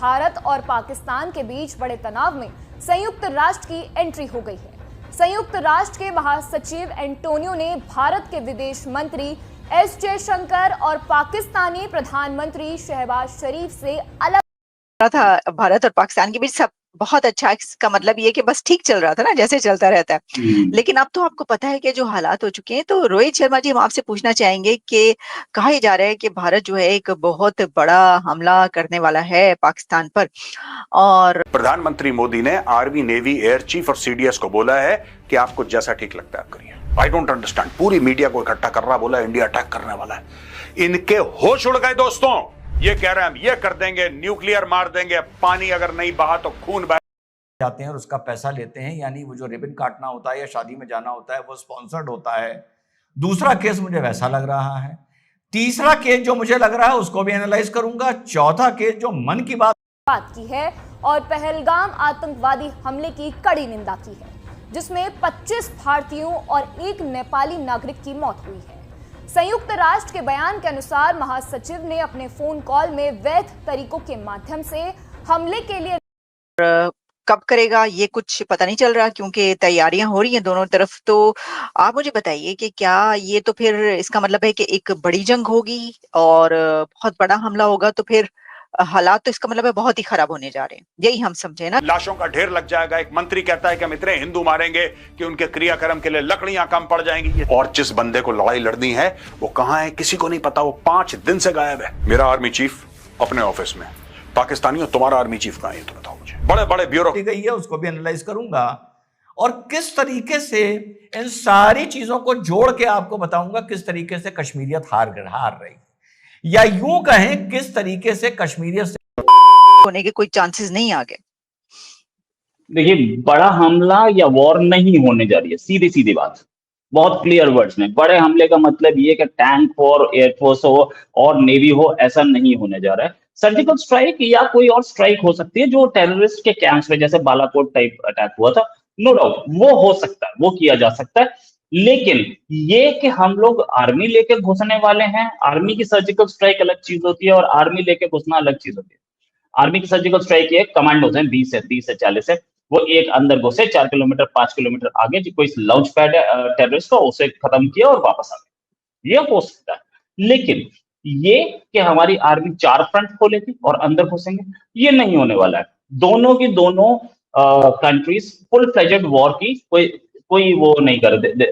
भारत और पाकिस्तान के बीच बड़े तनाव में संयुक्त राष्ट्र की एंट्री हो गई है। संयुक्त राष्ट्र के महासचिव एंटोनियो ने भारत के विदेश मंत्री एस जयशंकर और पाकिस्तानी प्रधानमंत्री शहबाज शरीफ से अलग था। भारत और पाकिस्तान के बीच सब बहुत अच्छा, इसका मतलब ये कि बस ठीक चल रहा था ना, जैसे चलता रहता है। लेकिन अब तो आपको पता है कि जो हालात हो चुके हैं, तो रोहित शर्मा जी, हम आपसे पूछना चाहेंगे कि कहा जा रहा है कि भारत जो है एक बहुत बड़ा हमला करने वाला है पाकिस्तान पर। और प्रधानमंत्री मोदी ने आर्मी, नेवी, एयर चीफ और सीडीएस को बोला है कि आपको जैसा ठीक लगता है आप करिए। आई डोंट अंडरस्टैंड, पूरी मीडिया को इकट्ठा कर रहा, बोला इंडिया अटैक करने वाला है। इनके होश उड़ गए दोस्तों। ये कह रहे हैं हम ये कर देंगे, न्यूक्लियर मार देंगे, पानी अगर नहीं बहा तो खून बहा जाते हैं और उसका पैसा लेते हैं, यानी वो जो रिबन काटना होता है या शादी में जाना होता है वो स्पॉन्सर्ड होता है। दूसरा केस मुझे वैसा लग रहा है। तीसरा केस जो मुझे लग रहा है उसको भी एनालाइज करूंगा। चौथा केस जो मन की बात की है और पहलगाम आतंकवादी हमले की कड़ी निंदा की है, जिसमें 25 भारतीयों और एक नेपाली नागरिक की मौत हुई है। संयुक्त राष्ट्र के बयान के अनुसार महासचिव ने अपने फोन कॉल में वैध तरीकों के माध्यम से हमले के लिए कब करेगा ये कुछ पता नहीं चल रहा, क्योंकि तैयारियां हो रही हैं दोनों तरफ। तो आप मुझे बताइए कि क्या ये तो फिर इसका मतलब है कि एक बड़ी जंग होगी और बहुत बड़ा हमला होगा, तो फिर हालात तो इसका मतलब है बहुत ही खराब होने जा रहे हैं, यही हम समझे ना। लाशों का ढेर लग जाएगा। एक मंत्री कहता है कि हम इतने हिंदू मारेंगे कि उनके क्रियाक्रम के लिए लकड़ियां कम पड़ जाएंगी। और जिस बंदे को लड़ाई लड़नी है वो कहां है किसी को नहीं पता, वो 5 दिन से गायब है। मेरा आर्मी चीफ अपने ऑफिस में, पाकिस्तानियों तुम्हारा आर्मी चीफ कहां है तो बताओ मुझे। बड़े बड़े ब्यूरो गई है उसको भी एनालाइज करूंगा और किस तरीके से इन सारी चीजों को जोड़ के आपको बताऊंगा किस तरीके से कश्मीरियत हार रही, या यूं कहें किस तरीके से कश्मीरियत से होने के कोई चांसेस नहीं आ गए। देखिए, बड़ा हमला या वॉर नहीं होने जा रही है, सीधी सीधी बात, बहुत क्लियर वर्ड्स में। बड़े हमले का मतलब ये कि टैंक हो और एयरफोर्स हो और नेवी हो, ऐसा नहीं होने जा रहा है। सर्जिकल स्ट्राइक या कोई और स्ट्राइक हो सकती है जो टेररिस्ट के कैंप्स में, जैसे बालाकोट टाइप अटैक हुआ था, नो डाउट वो हो सकता है, वो किया जा सकता है। लेकिन ये कि हम लोग आर्मी लेके घुसने वाले हैं, आर्मी की सर्जिकल स्ट्राइक अलग चीज होती है और आर्मी लेके घुसना अलग चीज होती है। आर्मी की सर्जिकल स्ट्राइक ये कमांडोज हैं 20 से 40 है, वो एक अंदर घुसे 4 किलोमीटर 5 किलोमीटर आगे जो कोई लॉन्च पैड है टेररिस्ट का, उसे खत्म किया और वापस आ गए, ये हो सकता है। लेकिन ये कि हमारी आर्मी 4 फ्रंट खोलेगी और अंदर घुसेंगे, ये नहीं होने वाला है। दोनों की दोनों कंट्रीज फुल फ्लेजेड वॉर की कोई वो नहीं करते,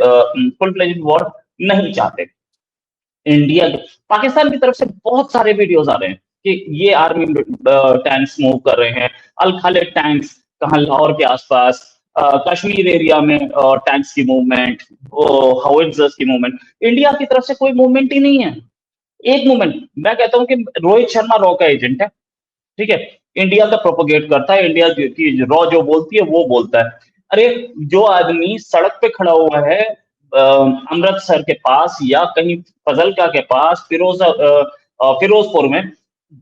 फुल फ्लेजेड वॉर नहीं चाहते। इंडिया, पाकिस्तान की तरफ से बहुत सारे वीडियोस आ रहे हैं कि ये आर्मी टैंक्स मूव कर रहे हैं, अल खालिद टैंक्स कहाँ लाहौर के आसपास, कश्मीर एरिया में टैंक्स की मूवमेंट, हाउइट्जर्स की मूवमेंट। इंडिया की तरफ से कोई मूवमेंट ही नहीं है, एक मूवमेंट। मैं कहता हूं कि रोहित शर्मा रॉ का एजेंट है, ठीक है, इंडिया का प्रोपोगेट करता है, इंडिया की रॉ जो बोलती है वो बोलता है। अरे जो आदमी सड़क पे खड़ा हुआ है अमृतसर के पास या कहीं फजलका के पास, फिरोजपुर में,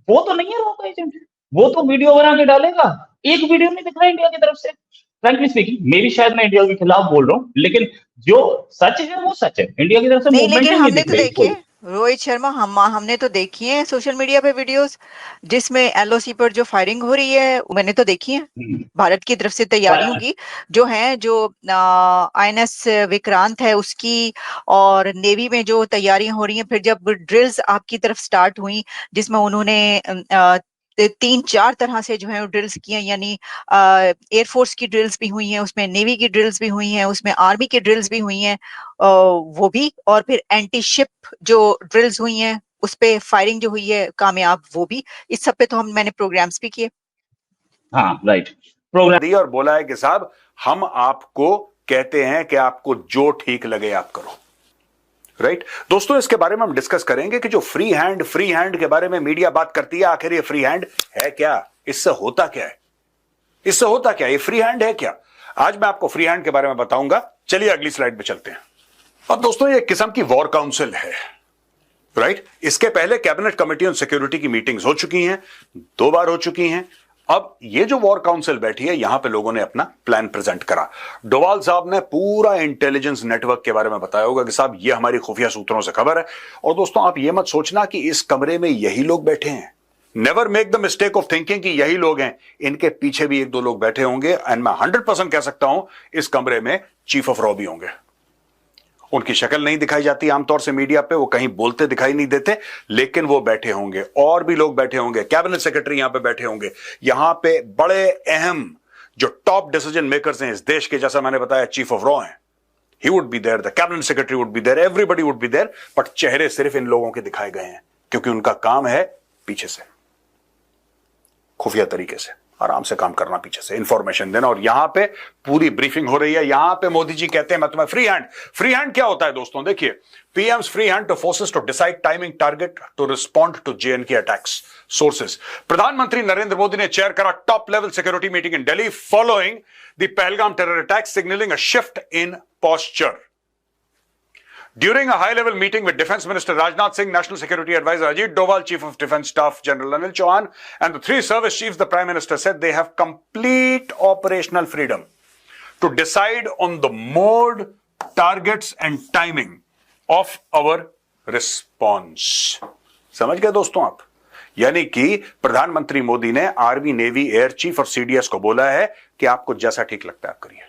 वो तो नहीं है रॉ का एजेंट, वो तो वीडियो बना के डालेगा। एक वीडियो नहीं दिख रहा इंडिया की तरफ से। फ्रैंकली स्पीकिंग, मे भी शायद मैं इंडिया के खिलाफ बोल रहा हूँ, लेकिन जो सच है वो सच है। इंडिया की तरफ से नहीं, मूवमेंट लेकिन नहीं हमने दिख तो रही देखिए रोहित शर्मा, हमने तो देखी है सोशल मीडिया पे वीडियोस जिसमें एलओसी पर जो फायरिंग हो रही है, मैंने तो देखी है भारत की तरफ से तैयारियों की जो है, जो आईएनएस विक्रांत है उसकी, और नेवी में जो तैयारियां हो रही हैं। फिर जब ड्रिल्स आपकी तरफ स्टार्ट हुई जिसमें उन्होंने 3-4 तरह से जो है ड्रिल्स किए, यानी एयरफोर्स की ड्रिल्स भी हुई हैं, उसमें नेवी की ड्रिल्स भी हुई हैं, उसमें आर्मी की ड्रिल्स भी हुई हैं, वो भी, और फिर एंटी शिप जो ड्रिल्स हुई हैं उस पे फायरिंग जो हुई है कामयाब, वो भी। इस सब पे तो मैंने प्रोग्राम्स भी किए। हाँ, राइट, प्रोग्राम दिया और बोला है कि साहब हम आपको कहते हैं कि आपको जो ठीक लगे आप करो। राइट दोस्तों, इसके बारे में हम डिस्कस करेंगे कि जो फ्री हैंड के बारे में मीडिया बात करती है, आखिर ये फ्री हैंड है क्या, इससे होता क्या है, इससे होता क्या, ये फ्री हैंड है क्या? आज मैं आपको फ्री हैंड के बारे में बताऊंगा। चलिए अगली स्लाइड पे चलते हैं। अब दोस्तों, ये एक किस्म की वॉर काउंसिल है, राइट। इसके पहले कैबिनेट कमेटी ऑन सिक्योरिटी की मीटिंग्स हो चुकी हैं, 2 बार हो चुकी हैं। अब ये जो वॉर काउंसिल बैठी है, यहां पे लोगों ने अपना प्लान प्रेजेंट करा। डोवाल साहब ने पूरा इंटेलिजेंस नेटवर्क के बारे में बताया होगा कि साहब ये हमारी खुफिया सूत्रों से खबर है। और दोस्तों, आप ये मत सोचना कि इस कमरे में यही लोग बैठे हैं, never make the mistake of thinking कि यही लोग हैं, इनके पीछे भी एक दो लोग बैठे होंगे, एंड मैं 100% कह सकता हूं इस कमरे में चीफ ऑफ रॉ भी होंगे। उनकी शक्ल नहीं दिखाई जाती आमतौर से मीडिया पे, वो कहीं बोलते दिखाई नहीं देते, लेकिन वो बैठे होंगे। और भी लोग बैठे होंगे, कैबिनेट सेक्रेटरी यहां पे बैठे होंगे, यहां पे बड़े अहम जो टॉप डिसीजन मेकर्स हैं इस देश के, जैसा मैंने बताया चीफ ऑफ रॉ हैं, he would be there, the cabinet secretary would be there, everybody would be there, but चेहरे सिर्फ इन लोगों के दिखाए गए हैं क्योंकि उनका काम है पीछे से खुफिया तरीके से आराम से काम करना, पीछे से इंफॉर्मेशन देना। और यहां पे पूरी ब्रीफिंग हो रही है। यहां पे मोदी जी कहते हैं मैं तुम्हें फ्री हैंड क्या होता है दोस्तों, देखिए, PM's free hand to forces to decide timing target to respond to JNK attacks. Sources, प्रधानमंत्री नरेंद्र मोदी ने चेयर करा top level security meeting in Delhi following the Pahalgam terror attack, signalling a shift in posture. During a high-level meeting with Defense Minister Rajnath Singh, National Security Advisor Ajit Doval, Chief of Defense Staff General Anil Chauhan, and the three service chiefs, the Prime Minister said they have complete operational freedom to decide on the mode, targets and timing of our response. समझ गए दोस्तों आप? यानी कि प्रधानमंत्री मोदी ने army, navy, air chief और CDS को बोला है कि आपको जैसा ठीक लगता है आप करिए।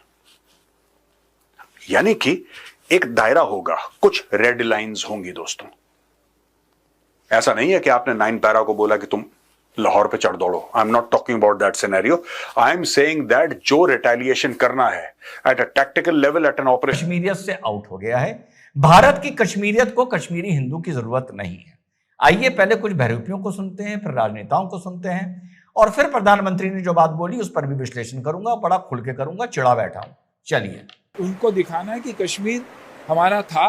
यानी कि एक दायरा होगा, कुछ रेड लाइंस होंगी दोस्तों। ऐसा नहीं है कि आपने 9 पैरा को बोला कि तुम लाहौर पे चढ़ दौड़ो। I am not talking about that scenario, I am saying that जो रिटेलिएशन करना है at a tactical level, at an operation. कश्मीरियत से आउट हो गया है। भारत की कश्मीरियत को कश्मीरी हिंदू की जरूरत नहीं है। आइए पहले कुछ बहरूपियों को सुनते हैं, फिर राजनेताओं को सुनते हैं, और फिर प्रधानमंत्री ने जो बात बोली उस पर भी विश्लेषण करूंगा, बड़ा खुल के करूंगा, चिढ़ा बैठा हूं। चलिए, उनको दिखाना है कि कश्मीर हमारा था,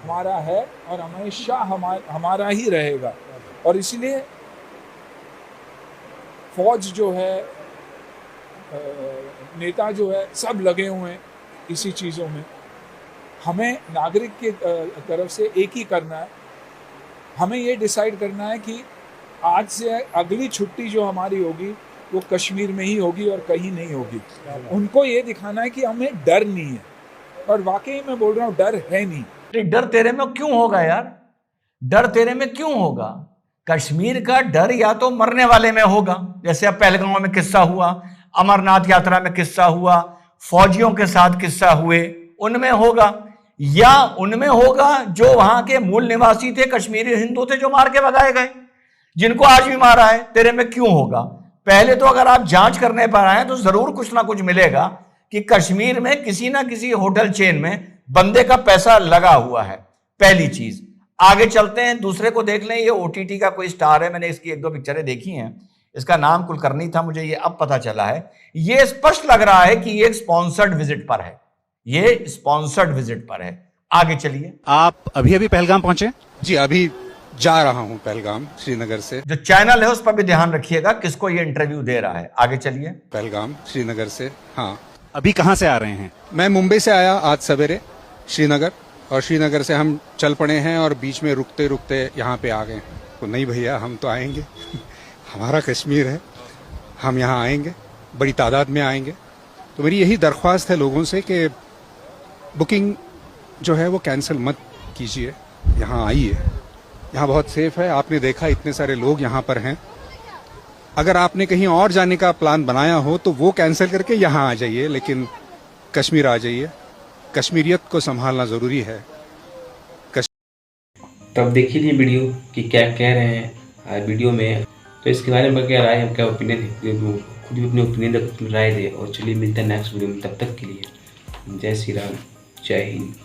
हमारा है और हमेशा हमारा ही रहेगा। और इसलिए फौज जो है, नेता जो है, सब लगे हुए हैं इसी चीज़ों में। हमें नागरिक की तरफ से एक ही करना है, हमें ये डिसाइड करना है कि आज से अगली छुट्टी जो हमारी होगी वो कश्मीर में ही होगी और कहीं नहीं होगी। उनको ये दिखाना है कि हमें डर नहीं है, और वाकई मैं बोल रहा हूँ डर है नहीं। डर तेरे में क्यों होगा यार? डर तेरे में क्यों होगा? कश्मीर का डर या तो मरने वाले में होगा, जैसे अब पहलगाम में किस्सा हुआ, अमरनाथ यात्रा में किस्सा हुआ, फौजियों के साथ किस्सा हुए, उनमें होगा, या उनमें होगा जो वहां के मूल निवासी थे, कश्मीरी हिंदू थे, जो मार के भगाए गए, जिनको आज भी मारा है। तेरे में क्यों होगा? पहले तो अगर आप जांच करने पर आए तो जरूर कुछ ना कुछ मिलेगा कि कश्मीर में किसी ना किसी होटल चेन में बंदे का पैसा लगा हुआ है। पहली चीज। आगे चलते हैं, दूसरे को देख लें। ये ओटीटी का कोई स्टार है, मैंने इसकी 1-2 पिक्चरें देखी हैं। इसका नाम कुलकर्णी था, मुझे ये अब पता चला है। ये स्पष्ट लग रहा है कि ये एक स्पॉन्सर्ड विजिट पर है, ये स्पॉन्सर्ड विजिट पर है। आगे चलिए। आप अभी पहलगाम पहुंचे? जी, अभी जा रहा हूं पहलगाम, श्रीनगर से। जो चैनल है उस पर भी ध्यान रखिएगा किसको ये इंटरव्यू दे रहा है। आगे चलिए। पहलगाम, श्रीनगर से। हाँ, अभी कहाँ से आ रहे हैं? मैं मुंबई से आया आज सवेरे श्रीनगर, और श्रीनगर से हम चल पड़े हैं और बीच में रुकते रुकते यहाँ पे आ गए। तो नहीं भैया, हम तो आएंगे हमारा कश्मीर है, हम यहाँ आएंगे, बड़ी तादाद में आएंगे। तो मेरी यही दरख्वास्त है लोगों से कि बुकिंग जो है वो कैंसिल मत कीजिए, यहाँ आइए, यहाँ बहुत सेफ है। आपने देखा इतने सारे लोग यहाँ पर हैं। अगर आपने कहीं और जाने का प्लान बनाया हो तो वो कैंसिल करके यहाँ आ जाइए, लेकिन कश्मीर आ जाइए। कश्मीरियत को संभालना ज़रूरी है। तो अब देखिए ये वीडियो कि क्या कह रहे हैं वीडियो में। तो इसके बारे में क्या राय है, क्या ओपिनियन है, खुद भी अपनी ओपिनियन राय दे। और चलिए मिलते हैं नेक्स्ट वीडियो में, तब तक के लिए जय श्री राम, जय हिंद।